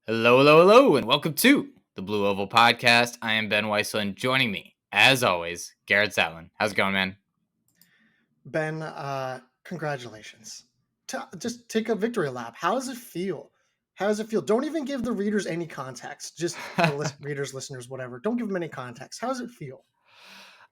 Hello, hello, hello, and welcome to the Blue Oval Podcast. I am Ben Weissel, and joining me, as always, Garrett Satlin. How's it going, man? Ben, congratulations. Just take a victory lap. How does it feel? How does it feel? Don't even give the readers any context. Just the readers, listeners, whatever. Don't give them any context. How does it feel?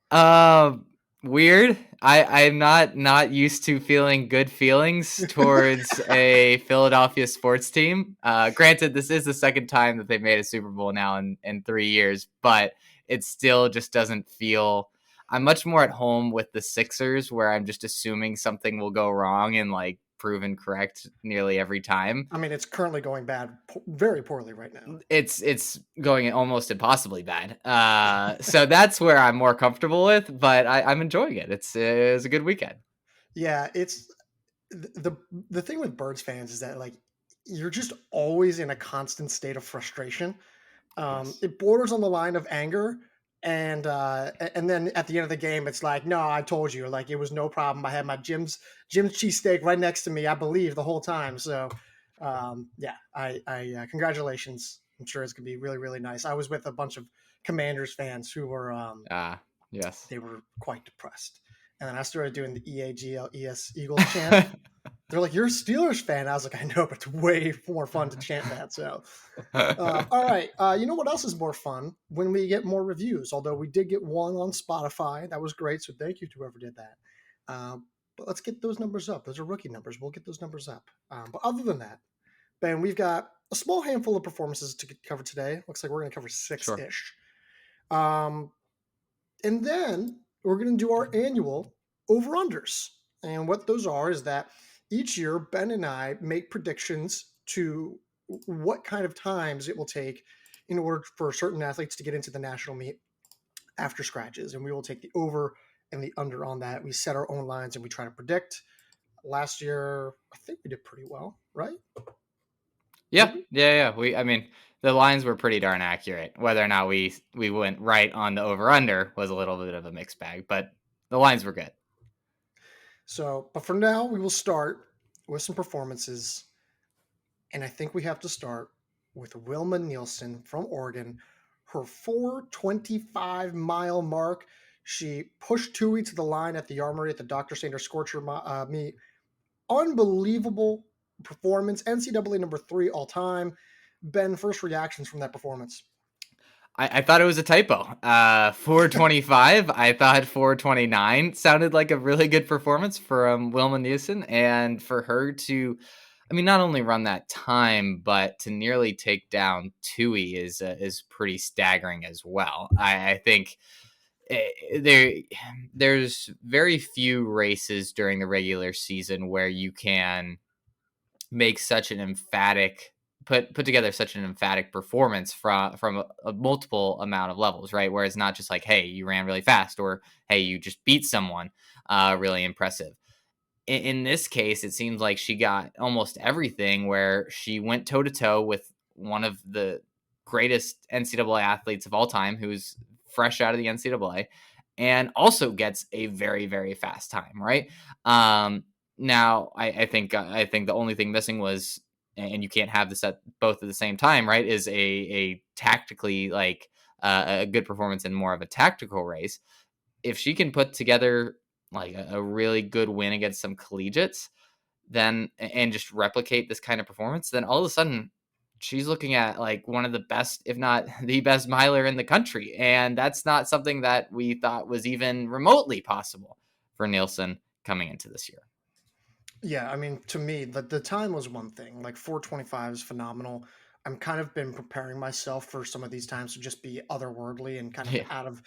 uh, Weird. I'm not used to feeling good feelings towards a Philadelphia sports team. Granted, this is the second time that they've made a Super Bowl now in 3 years, but it still just doesn't feel. I'm much more at home with the Sixers, where I'm just assuming something will go wrong and like proven correct nearly every time. I mean, it's currently going bad, very poorly right now. It's going almost impossibly bad. So that's where I'm more comfortable with, but I'm enjoying it. It's a good weekend. Yeah, it's the thing with Birds fans is that like you're just always in a constant state of frustration. Yes. It borders on the line of anger, and then at the end of the game, it's like, no, I told you, like it was no problem. I had my Jim's cheesesteak right next to me, I believe, the whole time. So, yeah, I congratulations. I'm sure it's gonna be really really nice. I was with a bunch of Commanders fans who were Ah, yes. they were quite depressed, and then I started doing the EAGLES Eagles chant. They're like, "You're a Steelers fan." I was like, "I know, but it's way more fun to chant that." So, all right. You know what else is more fun? When we get more reviews. Although we did get one on Spotify, that was great. So thank you to whoever did that. But let's get those numbers up. Those are rookie numbers. We'll get those numbers up. But other than that, Ben, we've got a small handful of performances to cover today. Looks like we're going to cover six Sure. ish. Um, and then we're going to do our annual over unders. And what those are is that each year, Ben and I make predictions to what kind of times it will take in order for certain athletes to get into the national meet after scratches. And we will take the over and the under on that. We set our own lines and we try to predict. Last year, I think we did pretty well, right? Did Yeah, we? yeah, yeah. I mean, the lines were pretty darn accurate. Whether or not we went right on the over under was a little bit of a mixed bag, but the lines were good. So, but for now, we will start with some performances. And I think we have to start with Wilma Nielsen from Oregon. Her 425-mile mark. She pushed Tuohy to the line at the Armory at the Dr. Sanders Scorcher meet. Unbelievable performance. NCAA number 3 all time. Ben, first reactions from that performance. I thought it was a typo. 425. I thought 429 sounded like a really good performance from Wilma Nielsen, and for her to, I mean, not only run that time, but to nearly take down Tui is pretty staggering as well. I think there's very few races during the regular season where you can make such an emphatic put together such an emphatic performance from a multiple amount of levels, right? Where it's not just like, hey, you ran really fast, or hey, you just beat someone, really impressive. In this case, it seems like she got almost everything, where she went toe to toe with one of the greatest NCAA athletes of all time, who's fresh out of the NCAA, and also gets a very very fast time, right? Now, I think the only thing missing was, and you can't have this at both at the same time, right? Is a tactically like a good performance in more of a tactical race. If she can put together like a really good win against some collegiates, then and just replicate this kind of performance, then all of a sudden she's looking at like one of the best, if not the best miler in the country. And that's not something that we thought was even remotely possible for Nielsen coming into this year. Yeah, I mean, to me, the time was one thing. Like 425 is phenomenal. I'm kind of been preparing myself for some of these times to just be otherworldly and kind of Yeah. out of,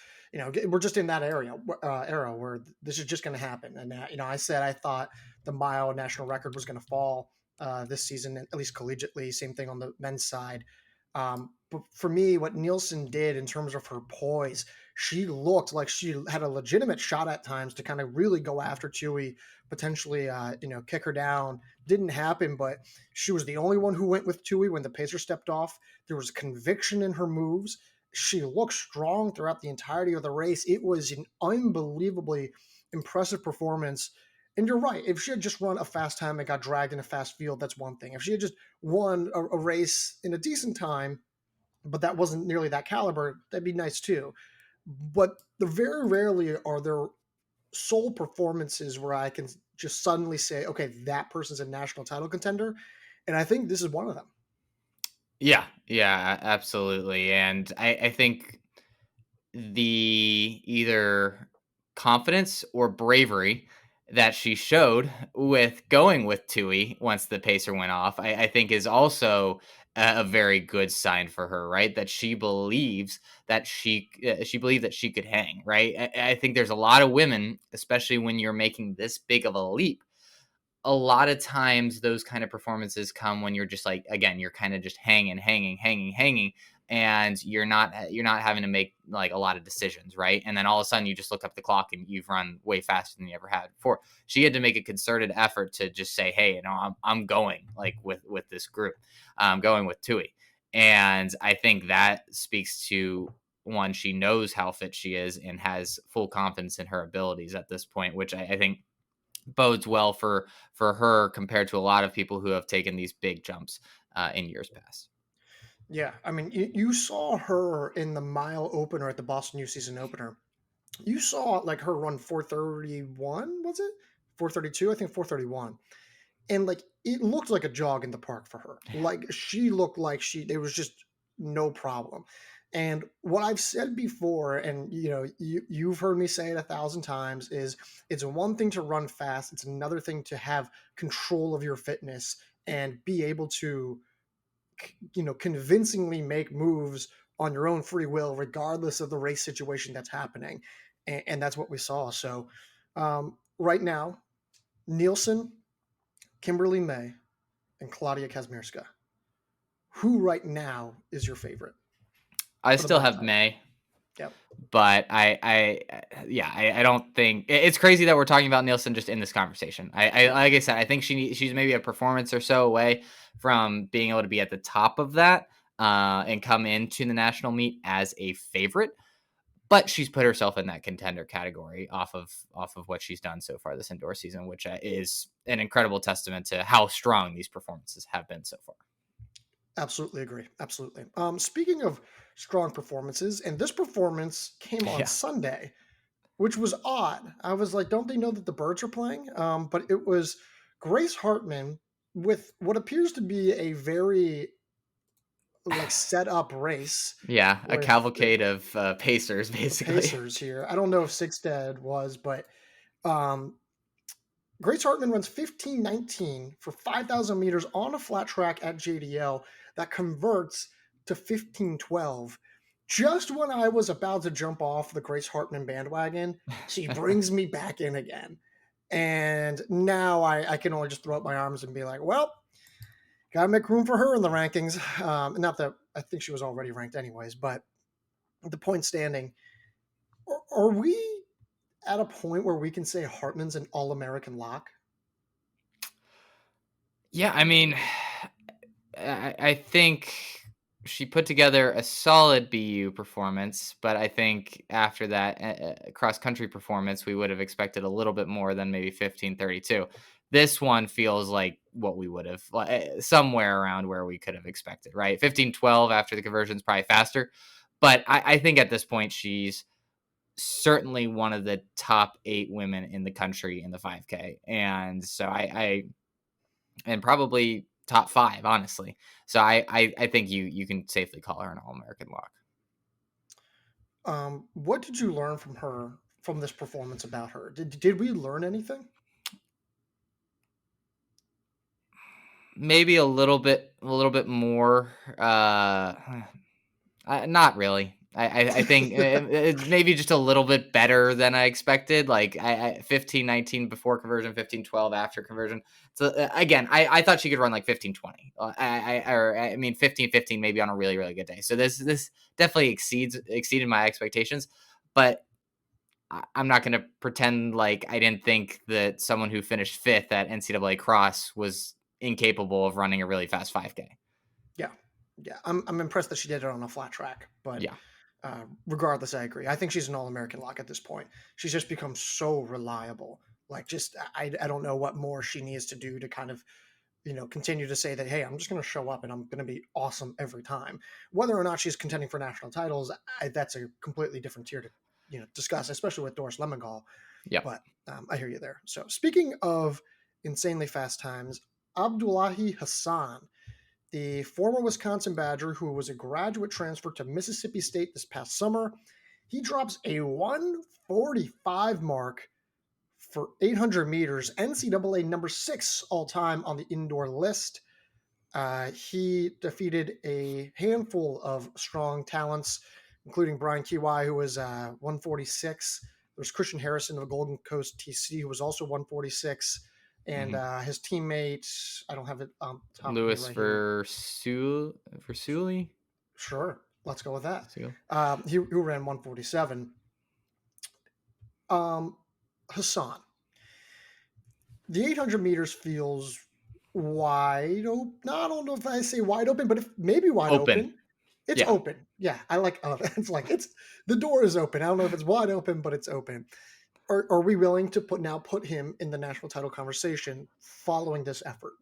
we're just in that era where this is just going to happen. And I said I thought the mile national record was going to fall this season, at least collegiately. Same thing on the men's side. But for me, what Nielsen did in terms of her poise, she looked like she had a legitimate shot at times to kind of really go after Chewy, potentially, kick her down. Didn't happen, but she was the only one who went with Tui when the pacer stepped off. There was conviction in her moves. She looked strong throughout the entirety of the race. It was an unbelievably impressive performance. And you're right. If she had just run a fast time and got dragged in a fast field, that's one thing. If she had just won a race in a decent time, but that wasn't nearly that caliber, that'd be nice too. But the very rarely are there sole performances where I can just suddenly say, okay, that person's a national title contender. And I think this is one of them. Yeah, yeah, absolutely. And I think the either confidence or bravery that she showed with going with Tuohy once the pacer went off, I think is also a very good sign for her, right? That she believes that she believed that she could hang, right? I think there's a lot of women, especially when you're making this big of a leap, a lot of times those kind of performances come when you're just like, again, you're kind of just hanging, and you're not having to make like a lot of decisions, right? And then all of a sudden you just look up the clock and you've run way faster than you ever had before. She had to make a concerted effort to just say, hey, I'm going like with this group, going with Tui. And I think that speaks to, one, she knows how fit she is and has full confidence in her abilities at this point, which I think bodes well for her compared to a lot of people who have taken these big jumps in years past. Yeah. I mean, you saw her in the mile opener at the Boston U season opener. You saw like her run 4:31, was it? 4:32, I think 4:31. And like it looked like a jog in the park for her. Like she looked like there was just no problem. And what I've said before, and you've heard me say it 1,000 times, is it's one thing to run fast, it's another thing to have control of your fitness and be able to convincingly make moves on your own free will, regardless of the race situation that's happening. And that's what we saw. So right now, Nielsen, Kimberly May, and Claudia Kazmierska. Who right now is your favorite I for the still bronze have medal? May, Yep. but yeah, I don't think it's crazy that we're talking about Nielsen just in this conversation. I like I said, I think she's maybe a performance or so away from being able to be at the top of that and come into the national meet as a favorite. But she's put herself in that contender category off of what she's done so far this indoor season, which is an incredible testament to how strong these performances have been so far. Absolutely agree. Absolutely. Speaking of strong performances, and this performance came on Yeah, Sunday, which was odd. I was like, don't they know that the Birds are playing? But it was Grace Hartman with what appears to be a very like set up race yeah, a with cavalcade of pacers, the basically. Pacers here. I don't know if Sixted was, but um, Grace Hartman runs 15:19 for 5,000 meters on a flat track at JDL that converts to 15:12. Just when I was about to jump off the Grace Hartman bandwagon, she brings me back in again. And now I can only just throw up my arms and be like, well, got to make room for her in the rankings. Not that I think she was already ranked anyways, but the point standing, are we at a point where we can say Hartman's an all American lock? Yeah, I mean, I think she put together a solid BU performance, but I think after that cross country performance, we would have expected a little bit more than maybe 15:32. This one feels like what we would have, somewhere around where we could have expected, right? 15:12 after the conversion is probably faster, but I think at this point she's certainly one of the top 8 women in the country in the 5K, and so I and probably top 5, honestly. So I think you can safely call her an All American lock. What did you learn from her from this performance about her? Did we learn anything? Maybe a little bit more. Not really. I think maybe just a little bit better than I expected. Like 15:19 before conversion, 15:12 after conversion. So again, I thought she could run like 15:20. I mean 15:15 maybe on a really really good day. So this definitely exceeded my expectations. But I'm not going to pretend like I didn't think that someone who finished fifth at NCAA Cross was incapable of running a really fast 5K. Yeah, yeah. I'm impressed that she did it on a flat track, but Yeah. regardless, I agree. I think she's an All American lock at this point. She's just become so reliable Like, just I don't know what more she needs to do to kind of, continue to say that, hey, I'm just going to show up and I'm going to be awesome every time. Whether or not she's contending for national titles, that's a completely different tier to discuss, especially with Doris Lemmengal. Yep. But I hear you there. So speaking of insanely fast times, Abdullahi Hassan, the former Wisconsin Badger who was a graduate transfer to Mississippi State this past summer, he drops a 145 mark for 800 meters, NCAA number 6 all time on the indoor list. He defeated a handful of strong talents, including Brian Kiwai, who was 146. There's Christian Harrison of Golden Coast TC, who was also 146. And his teammate, I don't have it on top of me Louis right here. Versuli? Sure, let's go with that. Seal. He ran 147. Hassan, the 800 meters feels wide open. No, I don't know if I say wide open, but if maybe wide open. It's Yeah. open. Yeah, I like. It's like the door is open. I don't know if it's wide open, but it's open. Are we willing to put him in the national title conversation following this effort?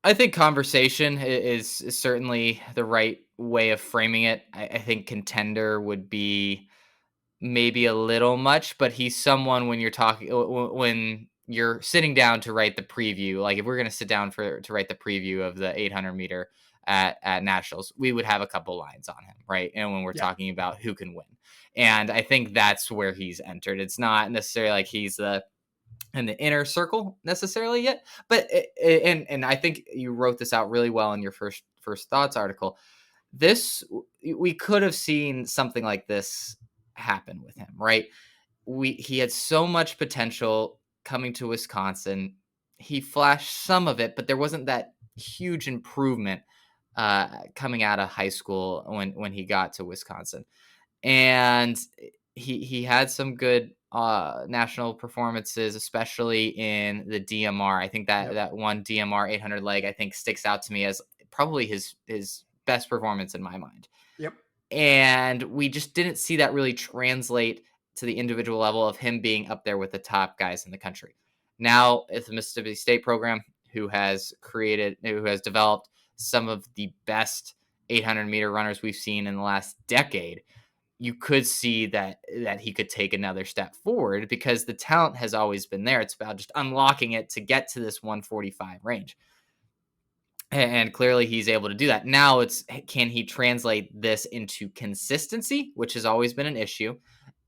I think conversation is certainly the right way of framing it. I think contender would be maybe a little much, but he's someone when you're talking when you're sitting down to write the preview. Like if we're going to sit down to write the preview of the 800 meter at nationals, we would have a couple lines on him, right? And when we're talking about who can win, and I think that's where he's entered. It's not necessarily like he's in the inner circle necessarily yet, but and I think you wrote this out really well in your first thoughts article. We could have seen something like this happen with him, right? He had so much potential coming to Wisconsin. He flashed some of it, but there wasn't that huge improvement coming out of high school when he got to Wisconsin. And he had some good national performances, especially in the DMR. I think that one DMR 800 leg I think sticks out to me as probably his best performance in my mind. Yep. And we just didn't see that really translate to the individual level of him being up there with the top guys in the country. Now it's the Mississippi State program who has developed some of the best 800 meter runners we've seen in the last decade. You could see that he could take another step forward because the talent has always been there. It's about just unlocking it to get to this 145 range. And clearly he's able to do that. Now can he translate this into consistency, which has always been an issue,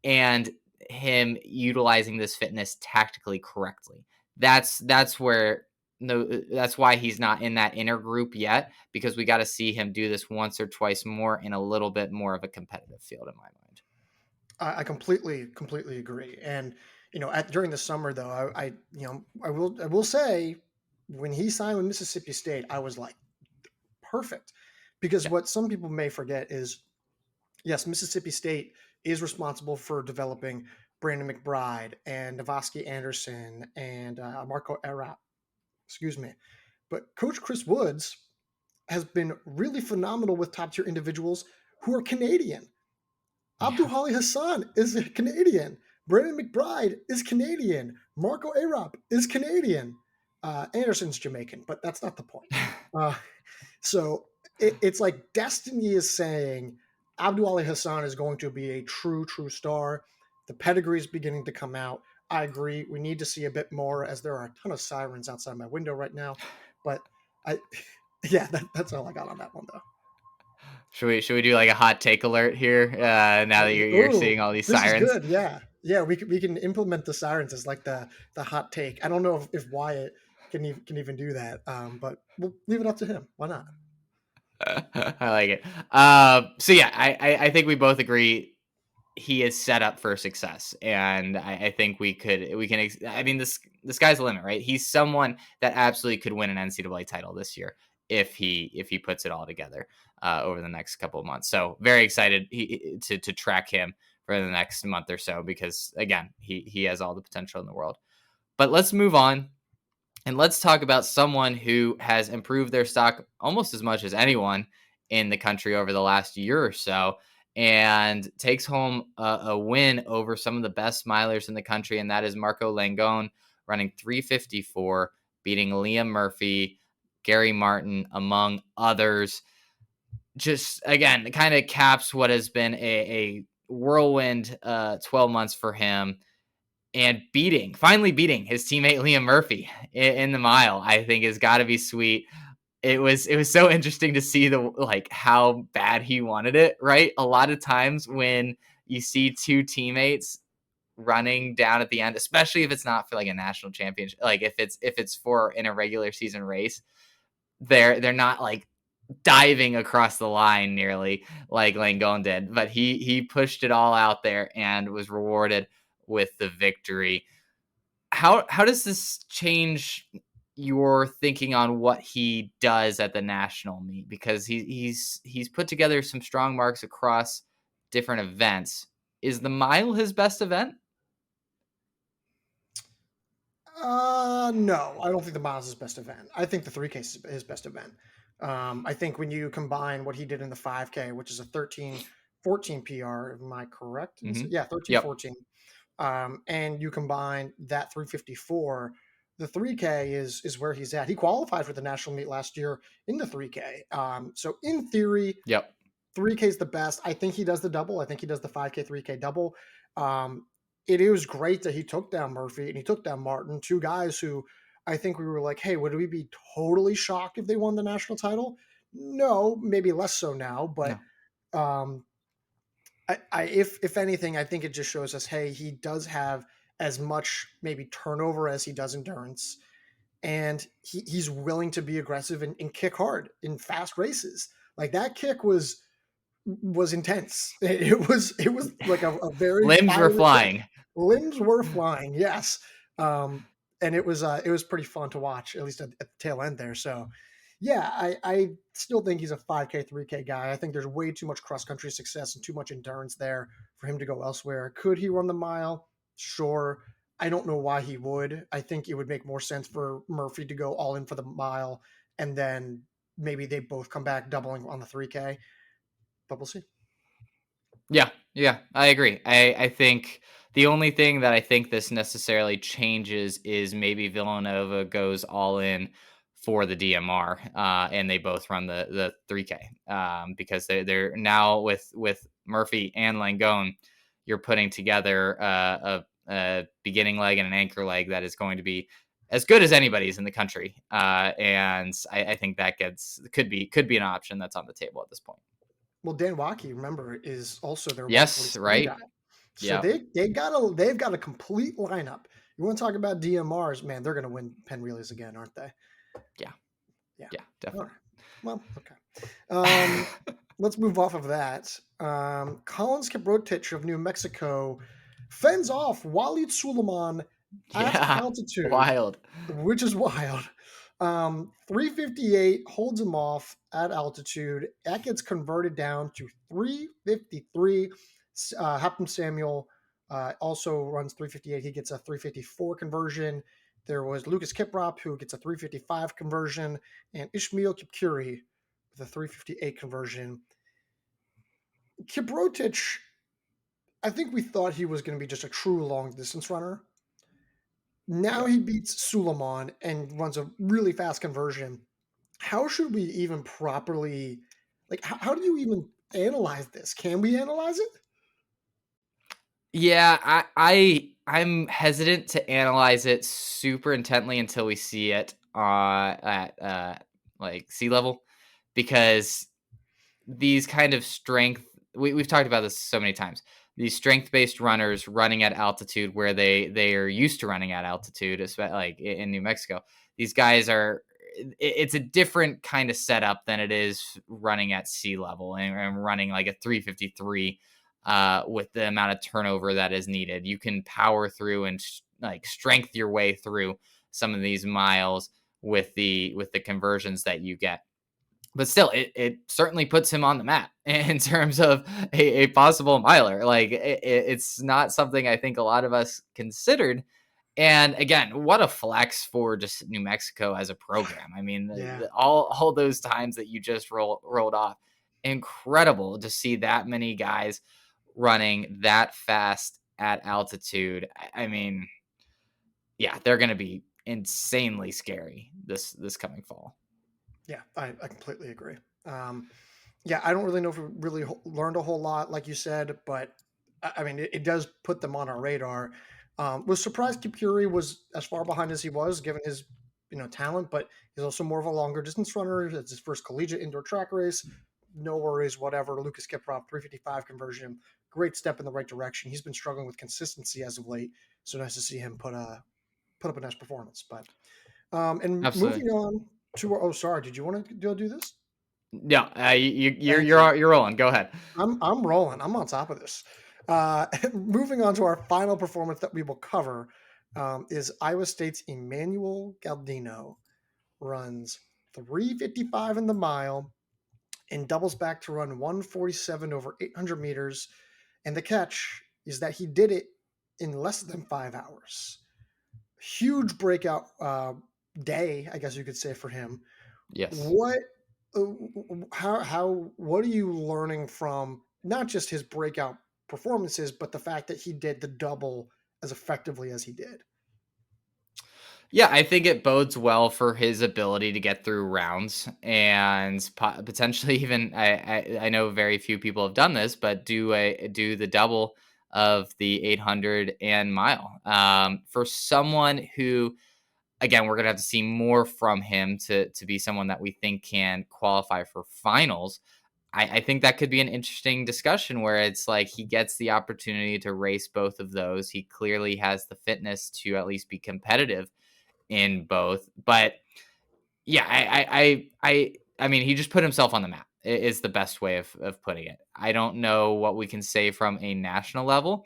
and him utilizing this fitness tactically correctly. That's why he's not in that inner group yet, because we got to see him do this once or twice more in a little bit more of a competitive field in my mind. I completely agree. And during the summer though, I will say when he signed with Mississippi State, I was like, perfect, because what some people may forget is, yes, Mississippi State is responsible for developing Brandon McBride and Navosky Anderson and Marco Arap. Excuse me. But Coach Chris Woods has been really phenomenal with top tier individuals who are Canadian. Abdullahi Hassan is a Canadian. Brandon McBride is Canadian. Marco Arap is Canadian. Anderson's Jamaican, but that's not the point. So it's like destiny is saying Abdullahi Hassan is going to be a true star. The pedigree is beginning to come out. I agree. We need to see a bit more, as there are a ton of sirens outside my window right now. But that's all I got on that one, though. Should we do like a hot take alert here? Now that you're seeing all these sirens, this is good. Yeah. We can implement the sirens as like the hot take. I don't know if Wyatt can even do that, but we'll leave it up to him. Why not? I like it. So yeah, I think we both agree he is set up for success, and I think we can. I mean, the sky's the limit, right? He's someone that absolutely could win an NCAA title this year if he puts it all together over the next couple of months. So very excited to track him for the next month or so, because again, he has all the potential in the world. But let's move on. And let's talk about someone who has improved their stock almost as much as anyone in the country over the last year or so, and takes home a win over some of the best milers in the country, and that is Marco Langon, running 3:54, beating Liam Murphy, Gary Martin, among others. Just again, kind of caps what has been a whirlwind 12 months for him, and finally beating his teammate Liam Murphy in the mile, I think has got to be sweet. It was so interesting to see how bad he wanted it, right? A lot of times when you see two teammates running down at the end, especially if it's not for like a national championship, like if it's for in a regular season race, they're not like diving across the line nearly like Langon did, but he pushed it all out there and was rewarded with the victory. How does this change your thinking on what he does at the national meet? Because he's put together some strong marks across different events. Is the mile his best event? No, I don't think the miles is his best event. I think the 3K is his best event. I think when you combine what he did in the 5K, which is a 13:14 PR, am I correct? Mm-hmm. Yeah, Yep. 13:14. And you combine that 3:54, the 3K is where he's at. He qualified for the national meet last year in the 3K. So in theory, Yep. 3K is the best. I think he does the double. I think he does the 5K, 3K double. It was great that he took down Murphy and he took down Martin, two guys who I think we were like, hey, would we be totally shocked if they won the national title? No, maybe less so now. But No. um, if anything, I think it just shows us, hey, he does have as much maybe turnover as he does endurance, and he's willing to be aggressive and kick hard in fast races. Like that kick was intense. It was like a very Limbs were fiery kick. flying. Limbs were flying, yes. And it was pretty fun to watch, at least at the tail end there. So yeah, I still think he's a 5K, 3K guy. I think there's way too much cross country success and too much endurance there for him to go elsewhere. Could he run the mile? Sure. I don't know why he would. I think it would make more sense for Murphy to go all in for the mile and then maybe they both come back doubling on the 3K, but we'll see. Yeah, I agree. I think the only thing that I think this necessarily changes is maybe Villanova goes all in for the DMR, and they both run the 3K, because they're now with Murphy and Langon, you're putting together a beginning leg and an anchor leg that is going to be as good as anybody's in the country, and I think that could be an option that's on the table at this point. Well, Dan Waukee, remember, is also their Yes, 147 right. guy. So Yeah. they've got a complete lineup. You want to talk about DMRs, man? They're going to win Penn relays again, aren't they? Yeah. Yeah. Yeah, All definitely. right. Well, okay. Let's move off of that. Collins Kiprotich of New Mexico fends off Walid Suleiman at Yeah. altitude, Wild. which is wild. 358 holds him off at altitude. That gets converted down to 353. Happen Samuel also runs 358. He gets a 354 conversion. There was Lucas Kiprop, who gets a 355 conversion, and Ishmael Kipkuri with a 358 conversion. Kiprotich, I think we thought he was going to be just a true long distance runner. Now Yep. he beats Suleiman and runs a really fast conversion. How should we even properly, like, how do you even analyze this? Can we analyze it? Yeah, I'm hesitant to analyze it super intently until we see it at like sea level, because these kind of we've talked about this so many times. These strength-based runners running at altitude where they are used to running at altitude, especially like in New Mexico. These guys it's a different kind of setup than it is running at sea level and running like a 353 with the amount of turnover that is needed. You can power through and like strength your way through some of these miles with the conversions that you get, but still, it certainly puts him on the map in terms of a possible miler. Like it's not something I think a lot of us considered. And again, what a flex for just New Mexico as a program. I mean, Yeah. all those times that you just rolled off, incredible to see that many guys running that fast at altitude. I mean, yeah, they're going to be insanely scary this coming fall. Yeah, I completely agree. Yeah, I don't really know if we really learned a whole lot, like you said, but I mean, it does put them on our radar. Was surprised Kipuri was as far behind as he was, given his talent, but he's also more of a longer distance runner. It's his first collegiate indoor track race. No worries, whatever. Lucas Kiprotich, 355 conversion, great step in the right direction. He's been struggling with consistency as of late, so nice to see him put up a nice performance. But and Absolutely. moving on to oh, sorry, did you want to do this? Yeah, Thank you. you're rolling. Go ahead. I'm rolling. I'm on top of this. Moving on to our final performance that we will cover is Iowa State's Emanuel Galdino runs 355 in the mile and doubles back to run 147 over 800 meters. And the catch is that he did it in less than 5 hours. Huge breakout day, I guess you could say, for him. Yes. What uh, what are you learning from not just his breakout performances, but the fact that he did the double as effectively as he did? Yeah, I think it bodes well for his ability to get through rounds and potentially even I know very few people have done this, but do the double of the 800 and mile. For someone who, again, we're gonna have to see more from him to be someone that we think can qualify for finals. I think that could be an interesting discussion where it's like he gets the opportunity to race both of those. He clearly has the fitness to at least be competitive in both. But yeah, I mean, he just put himself on the map. Is the best way of putting it. I don't know what we can say from a national level,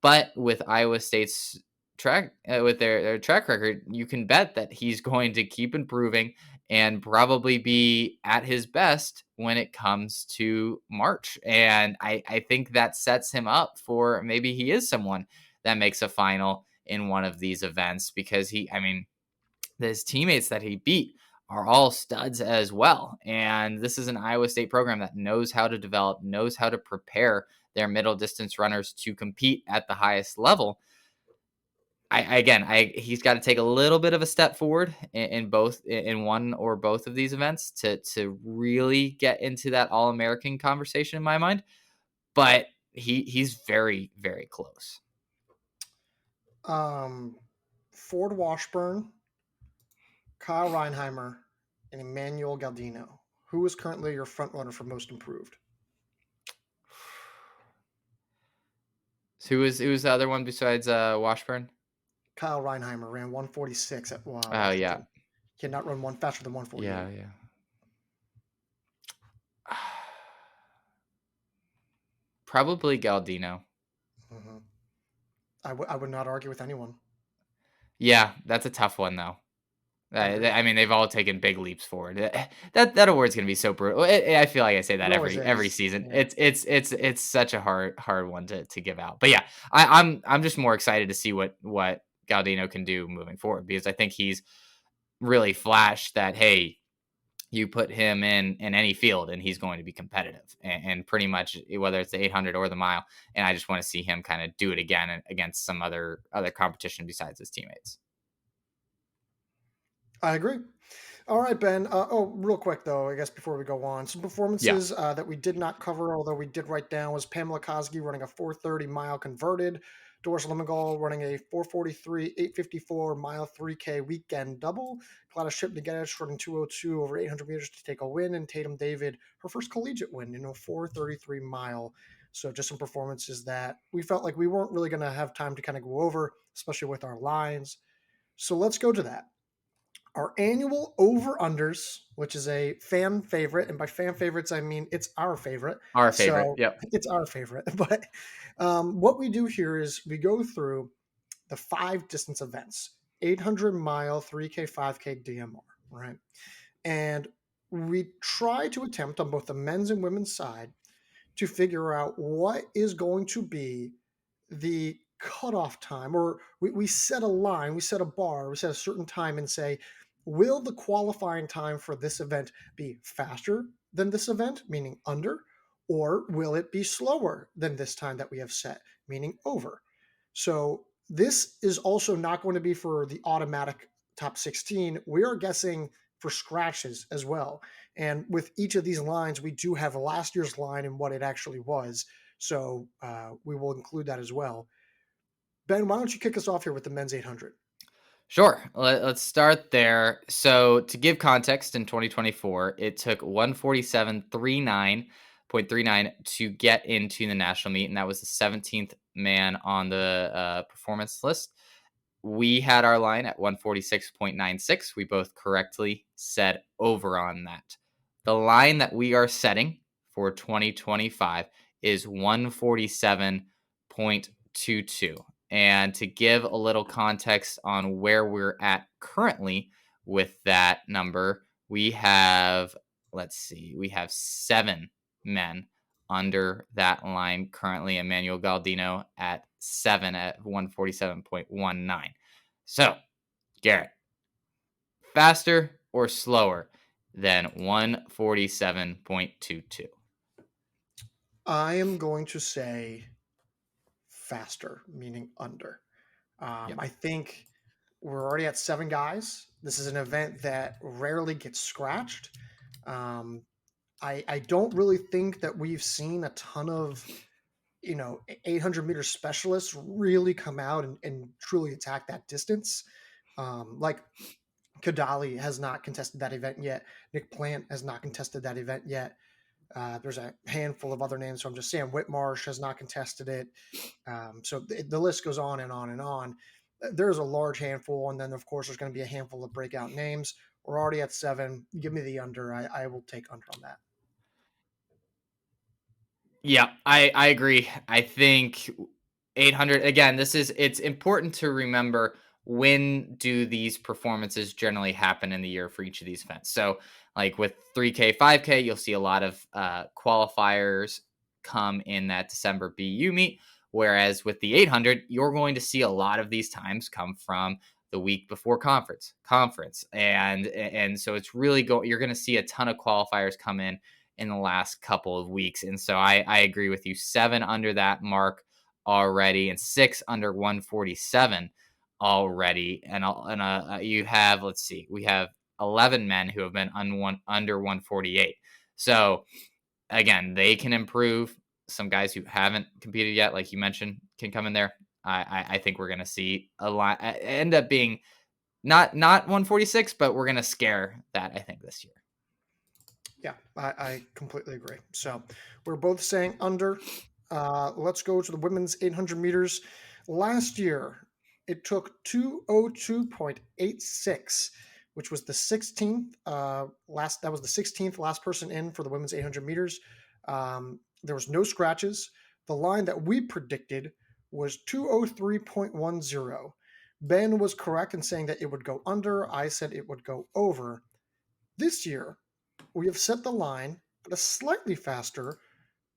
but with Iowa State's with their track record, you can bet that he's going to keep improving and probably be at his best when it comes to March. And I think that sets him up for maybe he is someone that makes a final in one of these events because I mean, his teammates that he beat are all studs as well. And this is an Iowa State program that knows how to develop, knows how to prepare their middle distance runners to compete at the highest level. He's got to take a little bit of a step forward in both in one or both of these events to really get into that All American conversation in my mind. But he's very very close. Ford Washburn, Kyle Reinheimer, and Emmanuel Galdino. Who is currently your front runner for most improved? So who was the other one besides Washburn? Kyle Reinheimer ran 146 at Oh yeah, Washington. He cannot run one faster than 148. yeah. Probably Galdino. Mm-hmm. I would not argue with anyone. Yeah, that's a tough one though. I agree. I mean, they've all taken big leaps forward. That award's gonna be so brutal. I feel like I say It that always every is. season. Yeah. It's such a hard one to give out. But yeah, I'm just more excited to see what Galdino can do moving forward because I think he's really flashed that hey, you put him in any field and he's going to be competitive and pretty much whether it's the 800 or the mile. And I just want to see him kind of do it again against some other competition besides his teammates. I agree. All right, Ben. Oh, real quick though, I guess before we go on, some Yeah. performances that we did not cover, although we did write down, was Pamela Kosgey running a 430 mile converted, Doris Limmengal running a 443 854 mile 3K weekend double, Gladys Shipnagedich running 202 over 800 meters to take a win, and Tatum David her first collegiate win in a 433 mile. So just some performances that we felt like we weren't really going to have time to kind of go over, especially with our lines. So let's go to that. Our annual over unders, which is a fan favorite, and by fan favorites I mean it's our favorite. Our favorite. So Yep. it's our favorite. But what we do here is we go through the 5 distance events: 800 mile, 3K, 5K, DMR, right? And we try to attempt on both the men's and women's side to figure out what is going to be the cutoff time, or we set a line, we set a bar, we set a certain time and say, will the qualifying time for this event be faster than this event, meaning under, or will it be slower than this time that we have set, meaning over? So This is also not going to be for the automatic top 16. We are guessing for scratches as well. And with each of these lines, we do have last year's line and what it actually was. So we will include that as well. Ben, why don't you kick us off here with the men's 800? Sure. Let's start there. So, to give context, in 2024, it took 147.39 to get into the national meet, and that was the 17th man on the performance list. We had our line at 146.96. We both correctly said over on that. The line that we are setting for 2025 is 147.22. And to give a little context on where we're at currently with that number, we have, let's see, we have 7 men under that line currently. Emanuel Galdino at 7 at 147.19. So, Garrett, faster or slower than 147.22? I am going to say faster, meaning under. Yep. I think we're already at 7 guys. This is an event that rarely gets scratched. Um, I don't really think that we've seen a ton of 800-meter specialists really come out and truly attack that distance. Like Kadali has not contested that event yet. Nick Plant has not contested that event yet. There's a handful of other names. So I'm just saying Whitmarsh has not contested it. So the list goes on and on and on. There's a large handful. And then, of course, there's going to be a handful of breakout names. We're already at 7. Give me the under. I will take under on that. Yeah, I agree. I think 800, again, it's important to remember, when do these performances generally happen in the year for each of these events. So, like with 3K, 5K, you'll see a lot of qualifiers come in that December BU meet. Whereas with the 800, you're going to see a lot of these times come from the week before conference, and so it's really you're going to see a ton of qualifiers come in the last couple of weeks. And so I agree with you. 7 under that mark already, and 6 under 147 already. And you have, let's see, we have 11 men who have been under 148. So again, they can improve. Some guys who haven't competed yet, like you mentioned, can come in there. I think we're going to see a lot end up being not 146, but we're going to scare that, I think, this year. Yeah, I completely agree. So we're both saying under. Let's go to the women's 800 meters. Last year, it took 202.86, which was the 16th last. That was the 16th last person in for the women's 800 meters. There was no scratches. The line that we predicted was 203.10. Ben was correct in saying that it would go under. I said it would go over. This year, we have set the line at a slightly faster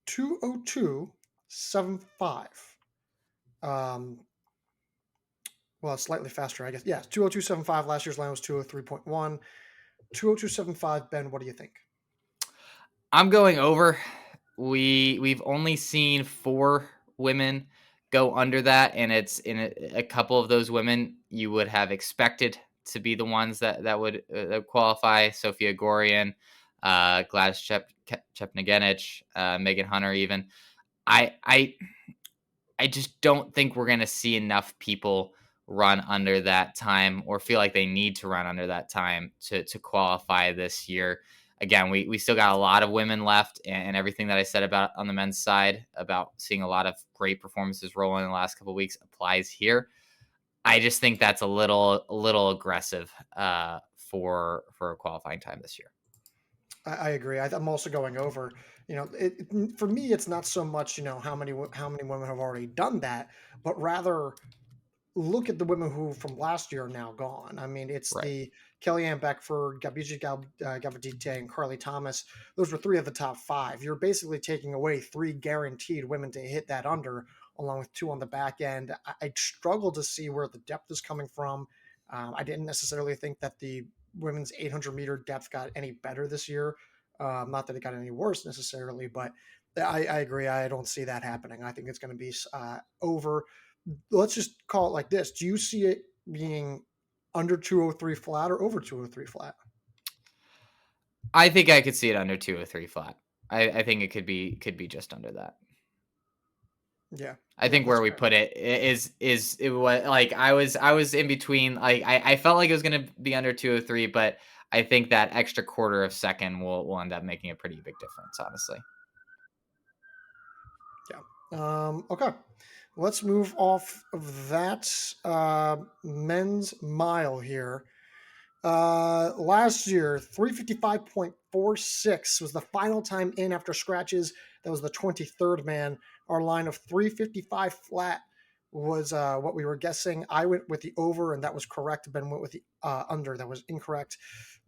202.75. Um, well, it's slightly faster, I guess. Yeah, 202.75. Last year's line was 203.1. 202.75. Ben, what do you think? I'm going over. We've only seen 4 women go under that, and it's in a couple of those women you would have expected to be the ones that would qualify. Sophia Gorian, Gladys Chepnaginic, Megan Hunter, even. I I just don't think we're going to see enough people run under that time, or feel like they need to run under that time to qualify this year. Again, we still got a lot of women left, and everything that I said about on the men's side about seeing a lot of great performances rolling in the last couple of weeks applies here. I just think that's a little aggressive for a qualifying time this year. I agree. I'm also going over. For me, it's not so much how many women have already done that, but rather look at the women who from last year are now gone. I mean, it's Right. the Kellyanne Beckford, Gabiji Gabadite, and Carly Thomas. Those were 3 of the top 5. You're basically taking away 3 guaranteed women to hit that under, along with 2 on the back end. I struggle to see where the depth is coming from. I didn't necessarily think that the women's 800-meter depth got any better this year. Not that it got any worse necessarily, but I agree. I don't see that happening. I think it's going to be over. let's just call it like this. Do you see it being under 203 flat or over 203 flat? I think I could see it under 203 flat. I think it could be just under that. Yeah. I Yeah, think that's where we fair. put it is it was like I was in between. Like I felt like it was gonna be under 203, but I think that extra quarter of second will end up making a pretty big difference, honestly. Yeah. Okay. Let's move off of that men's mile here. Last year, 355.46 was the final time in after scratches. That was the 23rd man. Our line of 355 flat was what we were guessing. I went with the over, and that was correct. Ben went with the under. That was incorrect.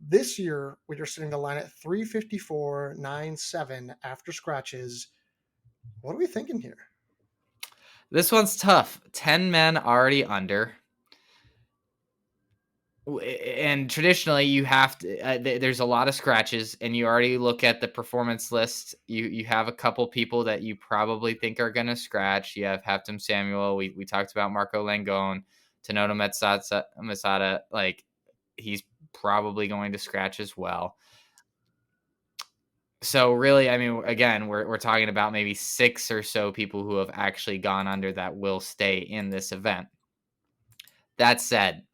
This year, we are setting the line at 354.97 after scratches. What are we thinking here? This one's tough. 10 men already under. And traditionally you have to there's a lot of scratches, and you already look at the performance list. You have a couple people that you probably think are going to scratch. You have Haftam Samuel. We talked about Marco Langon, Tanoto Masada. Like, he's probably going to scratch as well. So really, I mean, again, we're talking about maybe 6 or so people who have actually gone under that will stay in this event. That said,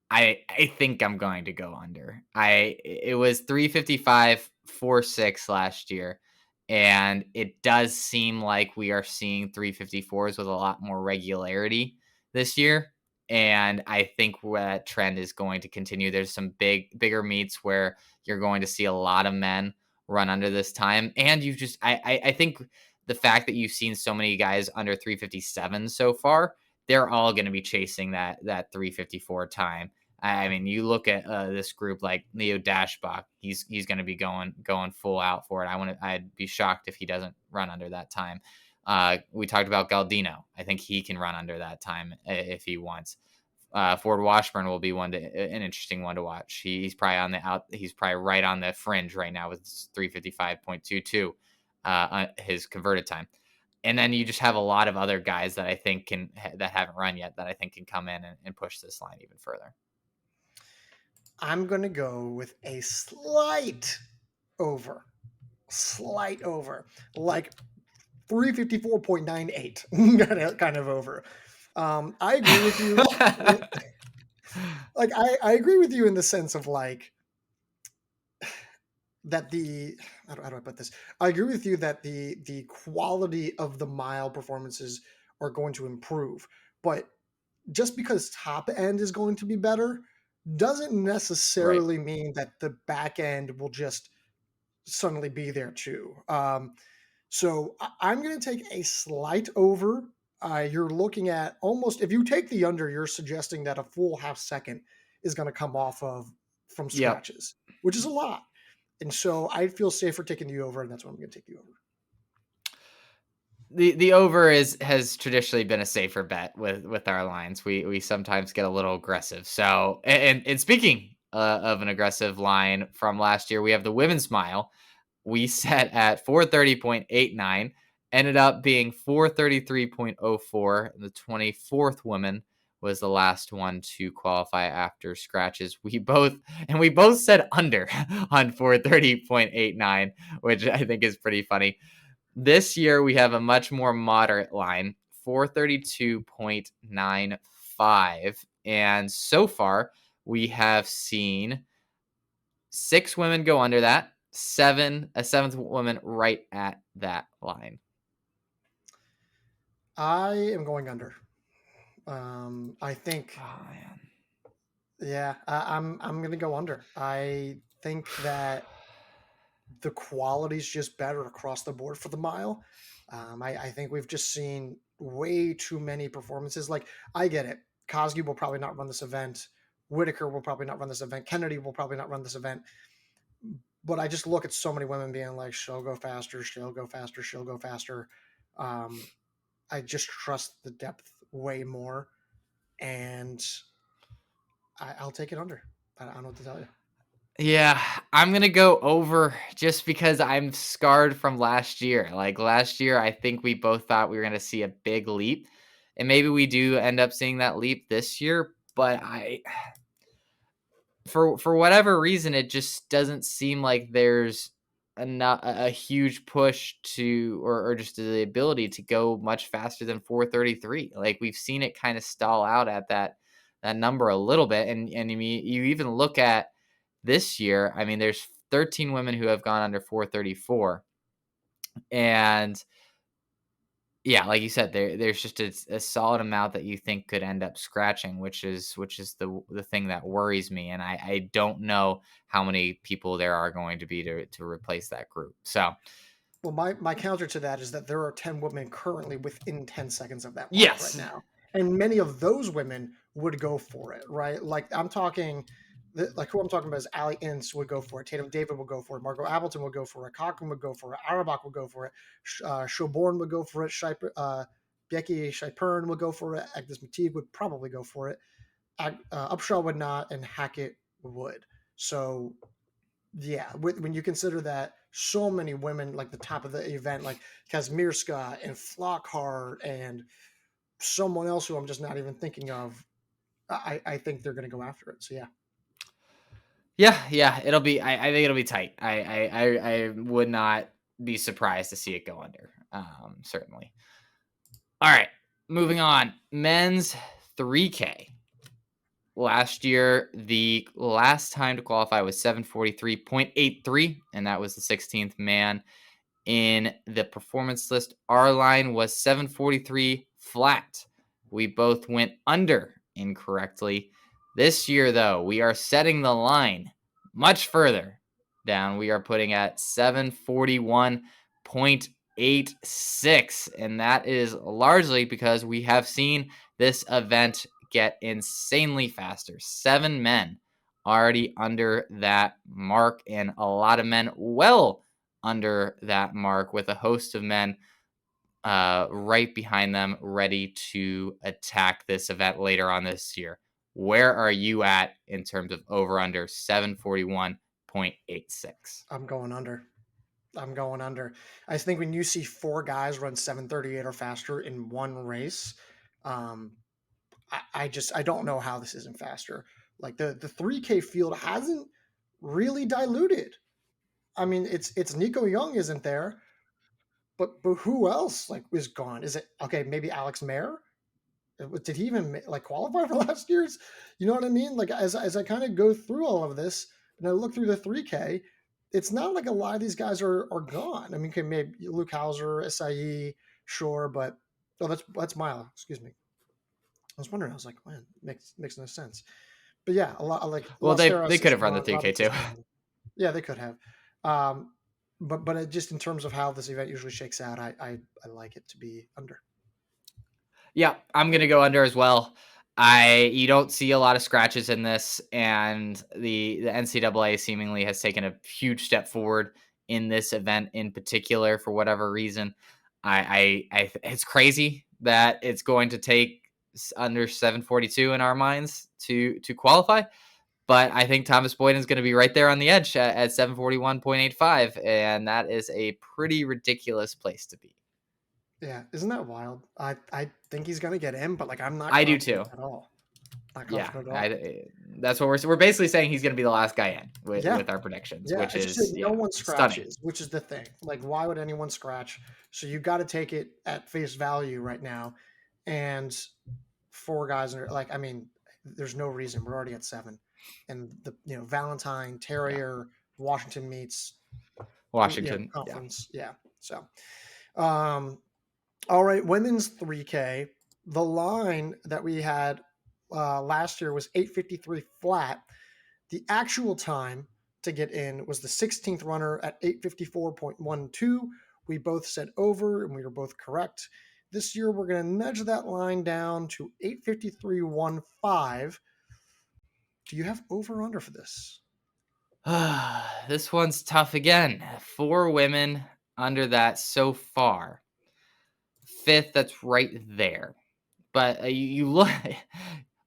I think I'm going to go under. It was 355.46 last year, and it does seem like we are seeing 354s with a lot more regularity this year. And I think that trend is going to continue. There's some bigger meets where you're going to see a lot of men run under this time. And you just I think the fact that you've seen so many guys under 357 so far, they're all going to be chasing that 354 time. I mean, you look at this group like Leo Dashbach. He's going to be going full out for it. I'd be shocked if he doesn't run under that time. We talked about Galdino. I think he can run under that time if he wants. Ford Washburn will be an interesting one to watch. He's probably on the out. He's probably right on the fringe right now with 355.22, his converted time. And then you just have a lot of other guys that I think that haven't run yet that I think can come in and push this line even further. I'm going to go with a slight over. Slight over. Like 354.98. kind of over. I agree with you. Like I agree with you in the sense of like that the how do I put this? I agree with you that the quality of the mile performances are going to improve, but just because top end is going to be better doesn't Right. necessarily mean that the back end will just suddenly be there too. So I'm going to take a slight over. You're looking at almost, if you take the under, you're suggesting that a full half second is going to come off of from Yep. scratches, which is a lot. And so I feel safer taking the over, and that's why I'm going to take the over. The over has traditionally been a safer bet with our lines. We sometimes get a little aggressive. So and speaking of an aggressive line from last year, we have the women's mile. We set at 430.89, ended up being 433.04. The 24th woman was the last one to qualify after scratches. We both said under on 430.89, which I think is pretty funny. This year we have a much more moderate line, 432.95. And so far, we have seen 6 women go under that, a seventh woman right at that line. I am going under. I think, Oh, man. yeah, I'm going to go under. I think that the quality is just better across the board for the mile. I think we've just seen way too many performances. Like, I get it. Kosky will probably not run this event. Whitaker will probably not run this event. Kennedy will probably not run this event. But I just look at so many women being like, she'll go faster, she'll go faster, she'll go faster. Um, I just trust the depth way more. And I'll take it under. I don't know what to tell you. Yeah, I'm going to go over just because I'm scarred from last year. Like last year, I think we both thought we were going to see a big leap. And maybe we do end up seeing that leap this year, but for whatever reason, it just doesn't seem like there's a huge push to, or just the ability to go much faster than 4:33. Like we've seen it kind of stall out at that number a little bit. And you even look at this year. I mean, there's 13 women who have gone under 4:34, and yeah, like you said, there's just a solid amount that you think could end up scratching, which is the thing that worries me, and I don't know how many people there are going to be to replace that group. So Well, my counter to that is that there are 10 women currently within 10 seconds of that mark right yes, now. And many of those women would go for it, right? Like I'm talking, like who I'm talking about is Ali Ince would go for it. Tatum David would go for it. Margot Appleton would go for it. Cochran would go for it. Arabach would go for it. Shelbourne would go for it. Becky Shipern would go for it. Agnes McTeague would probably go for it. Upshaw would not, and Hackett would. So yeah, when you consider that so many women, like the top of the event, like Kazmierska and Flockhart and someone else who I'm just not even thinking of, I think they're going to go after it. So yeah, it'll be. I think it'll be tight. I would not be surprised to see it go under. Certainly. All right, moving on. Men's 3K. Last year, the last time to qualify was 7:43.83, and that was the 16th man in the performance list. Our line was 7:43 flat. We both went under incorrectly. This year, though, we are setting the line much further down. We are putting at 7:41.86, and that is largely because we have seen this event get insanely faster. 7 men already under that mark, and a lot of men well under that mark, with a host of men right behind them ready to attack this event later on this year. Where are you at in terms of over under 741.86? I'm going under. I'm going under. I think when you see 4 guys run 7:38 or faster in one race, um, I don't know how this isn't faster. Like the 3K field hasn't really diluted. I mean, it's Nico Young isn't there, but who else like is gone? Is it okay? Maybe Alex Mayer. Did he even like qualify for last year's? You know what I mean? Like as I kind of go through all of this and I look through the 3K, it's not like a lot of these guys are gone. I mean, okay, maybe Luke Hauser, SIE, sure, but oh, that's Milo. Excuse me. I was wondering. I was like, man, makes no sense. But yeah, a lot like Well, Los they Heras could is have run the gone. 3K Roberts is too. gone. Yeah, they could have. Um, but just in terms of how this event usually shakes out, I like it to be under. Yeah, I'm gonna go under as well. You don't see a lot of scratches in this, and the NCAA seemingly has taken a huge step forward in this event in particular for whatever reason. It's crazy that it's going to take under 7:42 in our minds to qualify, but I think Thomas Boyden is going to be right there on the edge at 7:41.85, and that is a pretty ridiculous place to be. Yeah, isn't that wild? I think he's gonna get in, but like I'm not I do confident too. at all. Not Yeah, confident at all. that's what we're basically saying. He's going to be the last guy in Yeah, with our predictions, yeah. which It's just that is no one stunning. scratches, which is the thing. Like, why would anyone scratch? So you got to take it at face value right now. And 4 guys are like, I mean, there's no reason. We're already at 7, and the Valentine, Yeah, Terrier, Washington meets, Washington. Yeah. conference. Yeah. So, um, all right, women's 3K. The line that we had last year was 8:53 flat. The actual time to get in was the 16th runner at 8:54.12. We both said over, and we were both correct. This year, we're going to nudge that line down to 8:53.15. Do you have over or under for this? This one's tough again. 4 women under that so far. 5th, that's right there. But you look,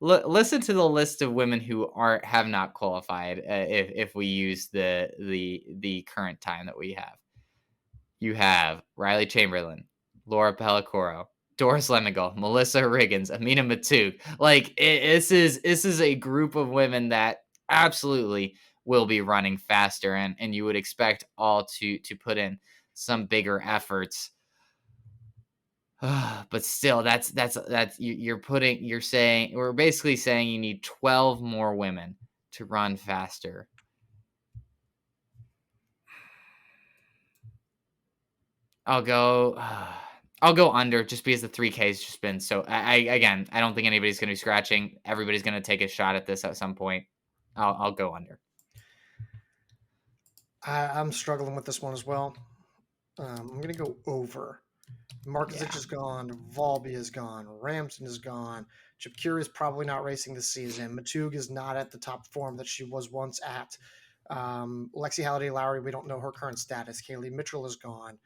listen to the list of women who have not qualified. If we use the current time that we have, you have Riley Chamberlain, Laura Pellicoro, Doris Lemingel, Melissa Riggins, Amina Matug. Like this is a group of women that absolutely will be running faster, and you would expect all to put in some bigger efforts. But still, that's you're saying we're basically saying you need 12 more women to run faster. I'll go. I'll go under just because the 3K has just been so. Again, I don't think anybody's going to be scratching. Everybody's going to take a shot at this at some point. I'll go under. I'm struggling with this one as well. I'm going to go over. Markovic is gone. Volby is gone. Ramson is gone. Chipkira is probably not racing this season. Matug is not at the top form that she was once at. Lexi Halliday-Lowry, we don't know her current status. Kaylee Mitchell is gone.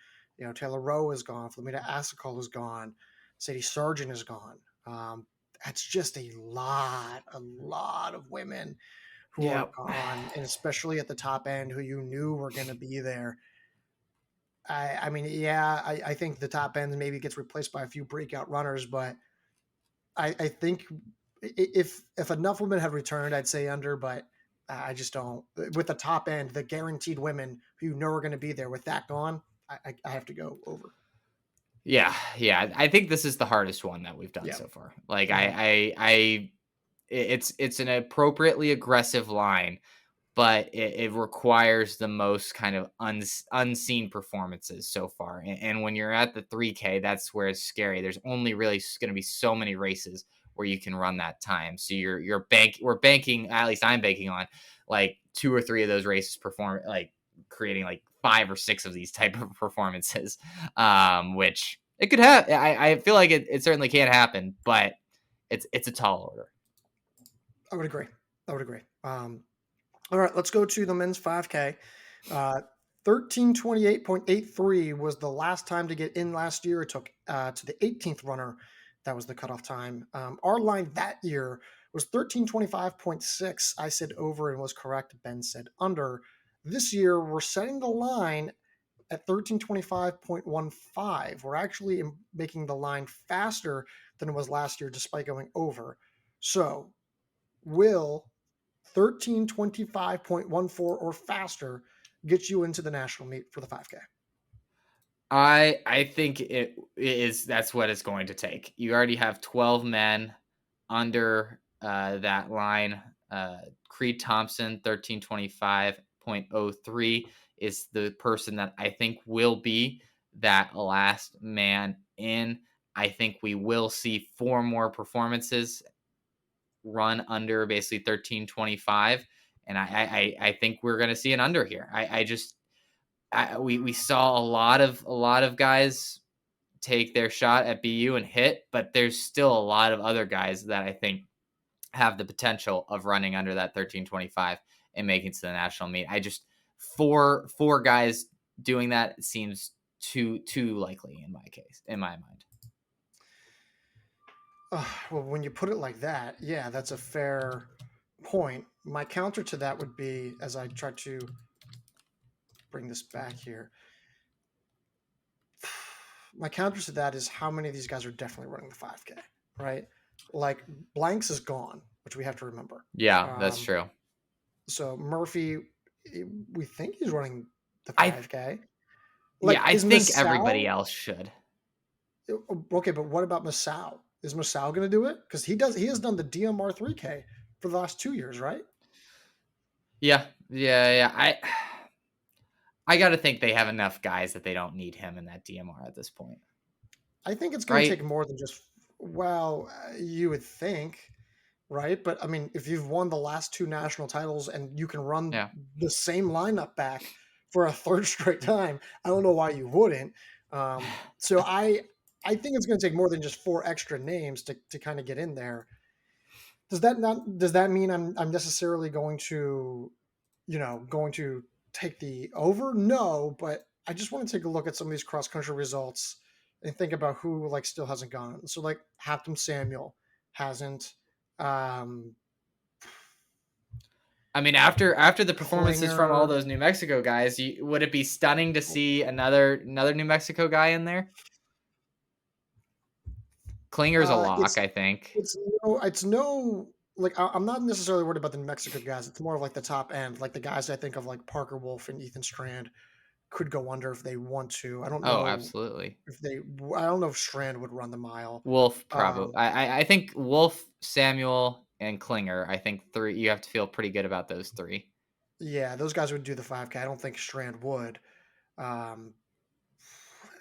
Taylor Rowe is gone. Flamita Asakol is gone. Sadie Sargent is gone. That's just a lot of women who are gone, and especially at the top end, who you knew were going to be there. I think the top end maybe gets replaced by a few breakout runners, but I think if enough women have returned, I'd say under, but I just don't. With the top end, the guaranteed women who you know are going to be there, with that gone, I have to go over. Yeah. I think this is the hardest one that we've done so far. Like it's an appropriately aggressive line, but it requires the most kind of unseen performances so far. And when you're at the 3K, that's where it's scary. There's only really going to be so many races where you can run that time. So we're banking, at least I'm banking on like 2 or 3 of those races creating like 5 or 6 of these type of performances, which it could have. I feel like it certainly can happen, but it's a tall order. I would agree. All right, let's go to the men's 5K. 13:28.83 was the last time to get in last year. It took to the 18th runner. That was the cutoff time. Our line that year was 13:25.6. I said over and was correct. Ben said under. This year, we're setting the line at 13:25.15. We're actually making the line faster than it was last year, despite going over. So, will 13:25.14 or faster get you into the national meet for the 5K? I think it is. That's what it's going to take. You already have 12 men under that line. Creed Thompson, 13:25.03 is the person that I think will be that last man in. I think we will see 4 more performances run under basically 13:25, and I think we're going to see an under here. We saw a lot of guys take their shot at BU and hit, but there's still a lot of other guys that I think have the potential of running under that 13:25 and making it to the national meet. I just four guys doing that seems too likely in my mind. Well, when you put it like that, yeah, that's a fair point. My counter to that would be, as I try to bring this back here, my counter to that is how many of these guys are definitely running the 5K, right? Like Blanks is gone, which we have to remember. Yeah, that's true. So Murphy, we think he's running the 5K. I think everybody else should. Okay, but what about Masao? Is Masao going to do it? Because he has done the DMR 3K for the last 2 years, right? Yeah. I got to think they have enough guys that they don't need him in that DMR at this point. I think it's going to take more than just, you would think, right? But I mean, if you've won the last 2 national titles and you can run the same lineup back for a 3rd straight time, I don't know why you wouldn't. So I think it's going to take more than just 4 extra names to kind of get in there. Does that mean I'm necessarily going to take the over? No, but I just want to take a look at some of these cross country results and think about who still hasn't gone. So Hatham Samuel hasn't. I mean, after the performances Klinger, from all those New Mexico guys, would it be stunning to see another New Mexico guy in there? Klinger's a lock, It's I think. it's no like I'm not necessarily worried about the Mexican guys. It's more of like the top end, like the guys I think of like Parker Wolf and Ethan Strand could go under if they want to. Oh, absolutely. I don't know if Strand would run the mile. Wolf probably. Um, I think Wolf, Samuel, and Klinger. I think three. You have to feel pretty good about those three. yeah, those guys would do the 5K. I don't think Strand would. Um,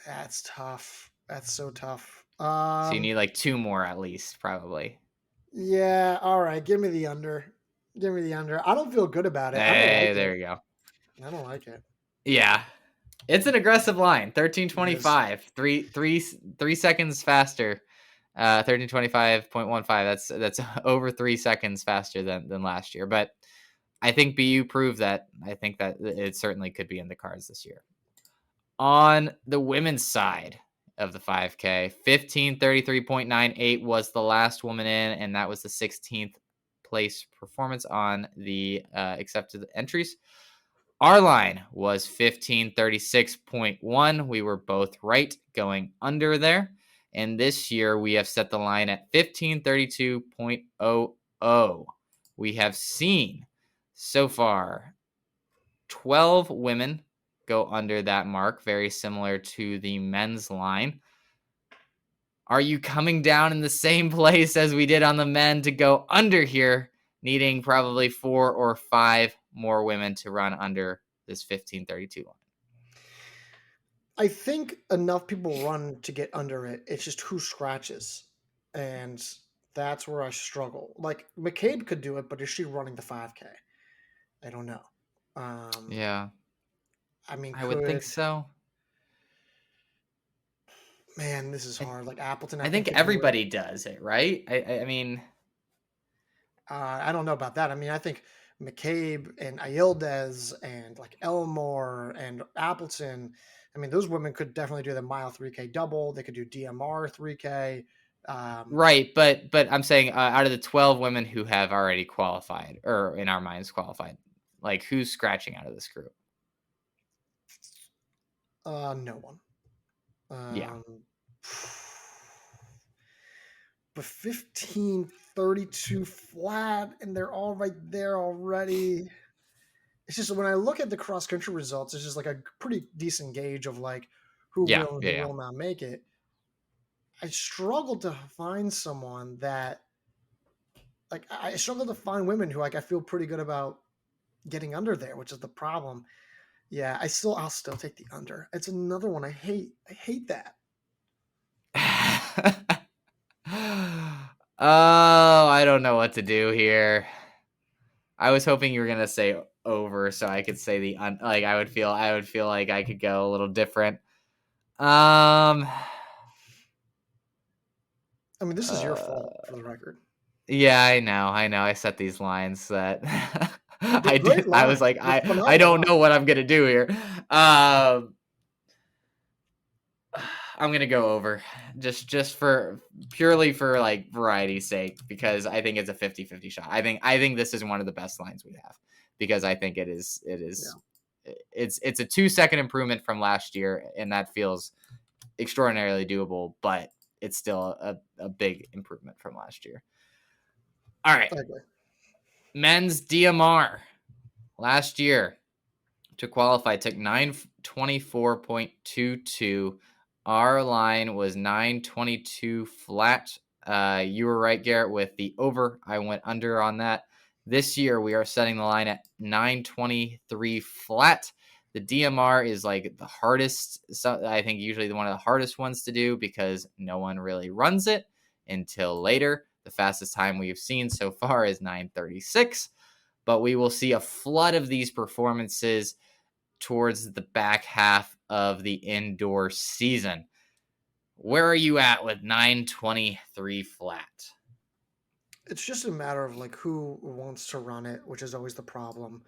that's tough. That's so tough. So you need like two more at least, probably. Yeah, all right. Give me the under. Give me the under. I don't feel good about it. I don't like Hey, it. there you go. I don't like it. Yeah, it's an aggressive line. It is. 13:25. 3 seconds faster. 13:25.15. That's over 3 seconds faster than last year. But I think BU proved that. I think that it certainly could be in the cards this year. On the women's side of the 5K, 15:33.98 was the last woman in, and that was the 16th place performance on the accepted entries. Our line was 15:36.1. We were both right going under there. And this year we have set the line at 15:32.00. We have seen so far 12 women go under that mark, very similar to the men's line. Are you coming down in the same place as we did on the men to go under here, needing probably 4 or 5 more women to run under this 15:32 line? I think enough people run to get under it. It's just who scratches. And that's where I struggle. Like McCabe could do it, but is she running the 5K? I don't know. Um, Yeah, I mean, I would think could so. man, this is I, hard. Like Appleton, I I think think could do it. everybody does it, right? I mean, I don't know about that. I mean, I think McCabe and Ayildez and like Elmore and Appleton. I mean, those women could definitely do the mile 3K double. They could do DMR 3K. Um, right, but I'm saying out of the 12 women who have already qualified, or in our minds qualified, like who's scratching out of this group? no one. Yeah. Um, but 15:32 flat, and they're all right there already. It's just when I look at the cross country results, it's just like a pretty decent gauge of like who Yeah, will and yeah, who yeah. will not make it. I struggle to find someone that like I struggle to find women who like I feel pretty good about getting under there, which is the problem. Yeah, I'll still take the under. It's another one I hate. I hate that. Oh, I don't know what to do here. I was hoping you were gonna say over, so I could say like I would feel like I could go a little different. Um, I mean, this is your uh, fault for the record. yeah, I know. I set these lines that They're great I was lines. like, They're I phenomenal don't know lines. what I'm gonna do here. Um, I'm gonna go over just for purely for like variety's sake because I think it's a 50-50 shot. I think this is one of the best lines we have because I think Yeah. it's a 2 second improvement from last year and that feels extraordinarily doable, but it's still a big improvement from last year. All right, I agree. men's DMR last year to qualify took 924.22. Our line was 922 flat. You were right, Garrett, with the over. I went under on that. This year, we are setting the line at 923 flat. The DMR is like the hardest, so I think usually one of the hardest ones to do because no one really runs it until later. The fastest time we've seen so far is 936, but we will see a flood of these performances towards the back half of the indoor season. Where are you at with 923 flat? It's just a matter of like who wants to run it, which is always the problem.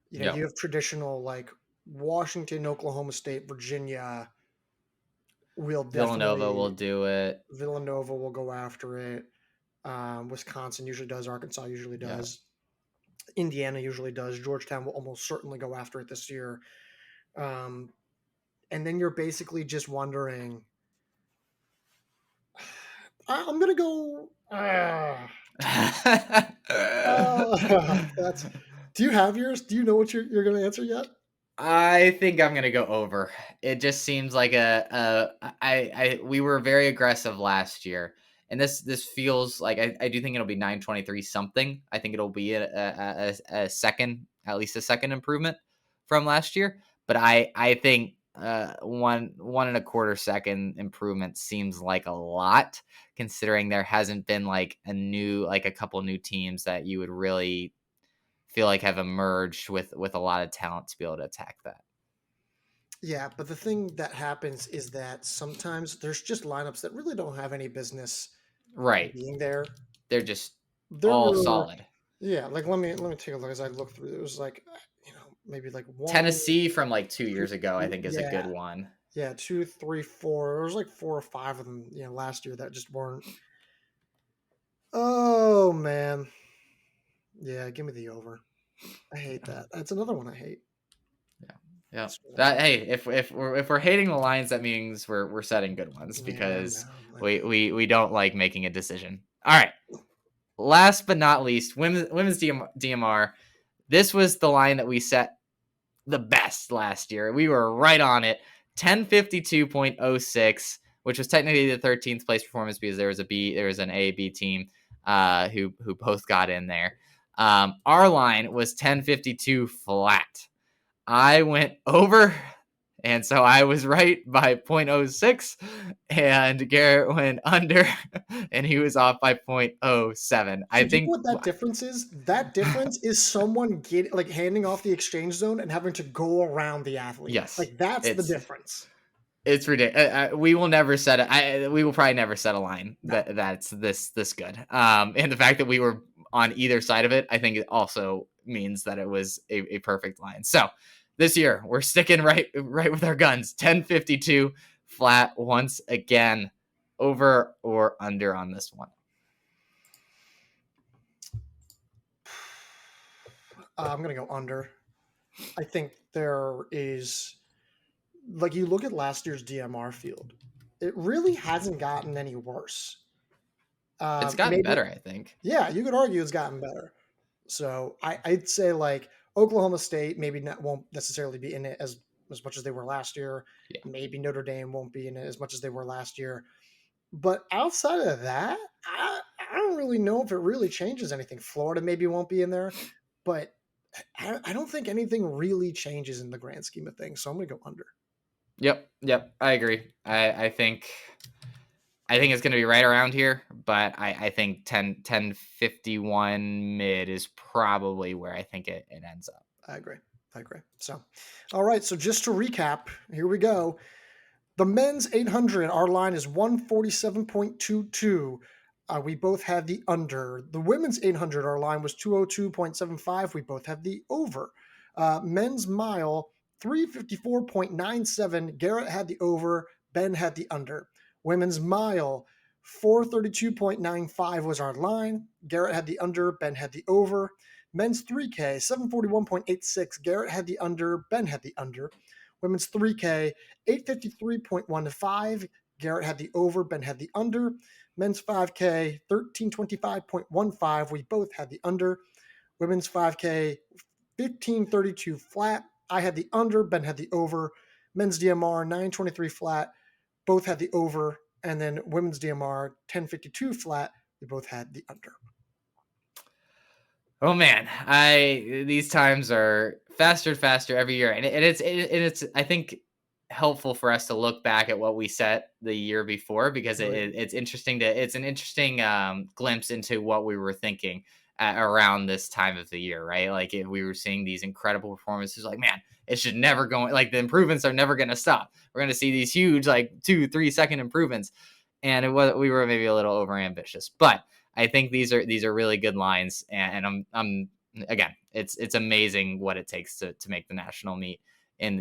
You know, Yep. you have traditional like Washington, Oklahoma State, Virginia will Villanova will definitely do it. Villanova will go after it. Wisconsin usually does. Arkansas usually Yeah. does. Indiana usually does. Georgetown will almost certainly go after it this year. Um, and then you're basically just wondering. I'm gonna go. That's. Do you have yours? Do you know what you're gonna answer yet? I think I'm gonna go over. It just seems like we were very aggressive last year, and this feels like I do think it'll be 923 something. I think it'll be a second, at least a second improvement from last year. But I think one and a quarter second improvement seems like a lot, considering there hasn't been like a couple new teams that you would really feel like have emerged with a lot of talent to be able to attack that. Yeah, but the thing that happens is that sometimes there's just lineups that really don't have any business Right. being there. They're just There all were, solid. yeah, like let me take a look as I look through. It was like, maybe like one, Tennessee from like 2 two, years ago, I think is a yeah, good one. yeah, two, three, four. There was like 4 or 5 of them, last year that just weren't. Oh man, yeah, give me the over. I hate Yeah. that. That's another one I hate. Yeah. Yeah. That's one I That hey, if we're hating the Lions, that means we're setting good ones hate. Yeah, because I we know. we don't like making a decision. All right. Last but not least, women's DMR. This was the line that we set the best last year. We were right on it. 1052.06, which was technically the 13th place performance because there was an A B team who both got in there. Our line was 1052 flat. I went over, and so I was right by .06, and Garrett went under, and he was off by .07. I So do you know think what that difference is? That difference is someone handing off the exchange zone and having to go around the athlete. yes, Like that's the it's difference. it's ridiculous. We will never set it. We will probably never set a line No. that's this good. And the fact that we were on either side of it, I think it also means that it was a perfect line. So this year we're sticking right with our guns. 1052 flat once again. Over or under on this one? I'm gonna go under. I think there is, like, you look at last year's DMR field, it really hasn't gotten any worse. It's gotten Maybe, better, I think. yeah, you could argue it's gotten better. So I'd say like Oklahoma State won't necessarily be in it as much as they were last year. Yeah. Maybe Notre Dame won't be in it as much as they were last year. But outside of that, I don't really know if it really changes anything. Florida maybe won't be in there, but I don't think anything really changes in the grand scheme of things. So I'm going to go under. Yep. I agree. I think it's going to be right around here, but I think 1051 mid is probably where I think it ends up. I agree. So, all right. So just to recap, here we go. The men's 800, our line is 147.22. We both had the under. The women's 800, our line was 202.75. We both have the over. Men's mile, 354.97. Garrett had the over. Ben had the under. Women's mile, 432.95 was our line. Garrett had the under. Ben had the over. Men's 3K, 741.86. Garrett had the under. Ben had the under. Women's 3K, 853.15. Garrett had the over. Ben had the under. Men's 5K, 1325.15. We both had the under. Women's 5K, 1532 flat. I had the under. Ben had the over. Men's DMR, 923 flat. Both had the over. And then women's DMR, 1052 flat. We both had the under. Oh man, these times are faster and faster every year, and it's I think helpful for us to look back at what we set the year before because it's an interesting glimpse into what we were thinking around this time of the year, right? Like if we were seeing these incredible performances, like man, it should never go like the improvements are never going to stop. We're going to see these huge like 2-3 second improvements, and we were maybe a little overambitious, but I think these are really good lines, and I'm again, it's amazing what it takes to make the national meet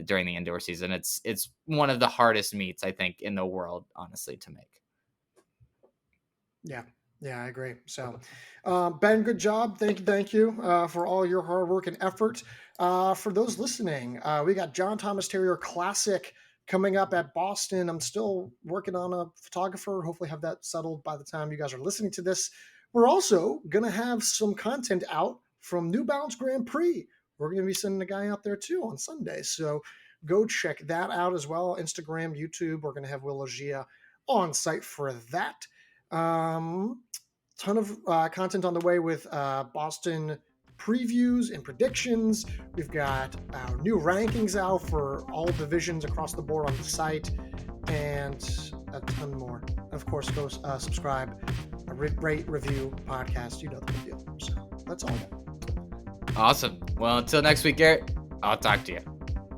during the indoor season. It's one of the hardest meets I think in the world, honestly, to make. Yeah, I agree. So, Ben, good job. Thank you for all your hard work and effort. For those listening, we got John Thomas Terrier Classic coming up at Boston. I'm still working on a photographer. Hopefully have that settled by the time you guys are listening to this. We're also going to have some content out from New Balance Grand Prix. We're going to be sending a guy out there too on Sunday. So go check that out as well. Instagram, YouTube. We're going to have Will Logia on site for that. Ton of content on the way with Boston previews and predictions. We've got our new rankings out for all divisions across the board on the site, and a ton more. Of course, go subscribe, rate, review, podcast. You know the deal. So that's all. Awesome. Well, until next week, Garrett, I'll talk to you.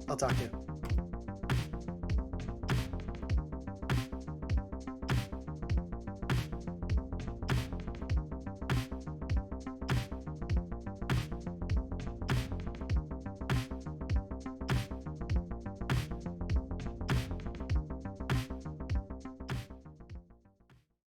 I'll talk to you.